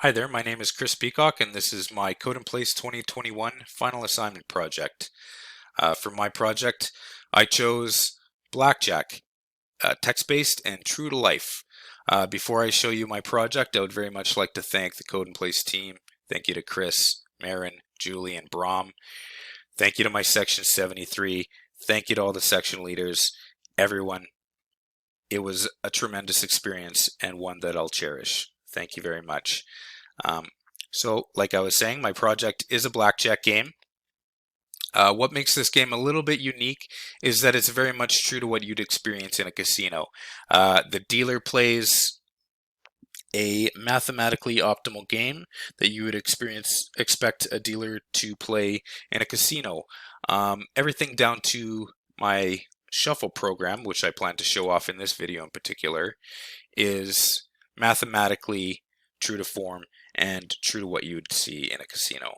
Hi there, my name is Chris Peacock, and this is my Code in Place 2021 final assignment project. For my project, I chose Blackjack, text-based and true to life. Before I show you my project, I would very much like to thank the Code in Place team. Thank you to Chris, Marin, Julie, and Brom. Thank you to my Section 73. Thank you to all the section leaders, everyone. It was a tremendous experience and one that I'll cherish. Thank you very much. Like I was saying, my project is a blackjack game. What makes this game a little bit unique is that it's very much true to what you'd experience in a casino. The dealer plays a mathematically optimal game that you would expect a dealer to play in a casino. Everything down to my shuffle program, which I plan to show off in this video in particular, is mathematically true to form and true to what you would see in a casino.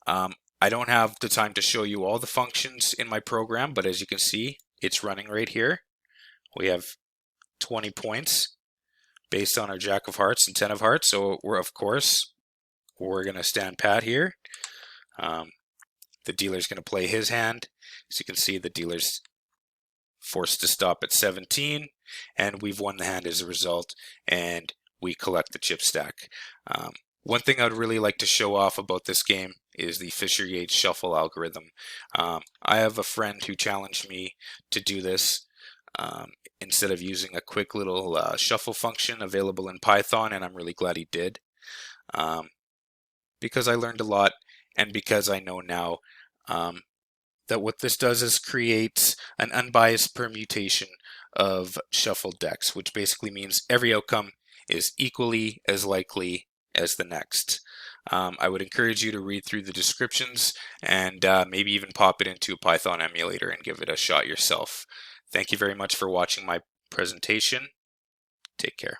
I don't have the time to show you all the functions in my program, but as you can see, it's running right here. We have 20 points based on our Jack of Hearts and 10 of Hearts, so we're going to stand pat here. The dealer's going to play his hand. As you can see, the dealer's forced to stop at 17, and we've won the hand as a result, and we collect the chip stack. One thing I'd really like to show off about this game is the Fisher Yates shuffle algorithm. I have a friend who challenged me to do this instead of using a quick little shuffle function available in Python, and I'm really glad he did, because I learned a lot, and because I know now that what this does is create an unbiased permutation of shuffled decks, which basically means every outcome is equally as likely as the next. I would encourage you to read through the descriptions and maybe even pop it into a Python emulator and give it a shot yourself. Thank you very much for watching my presentation. Take care.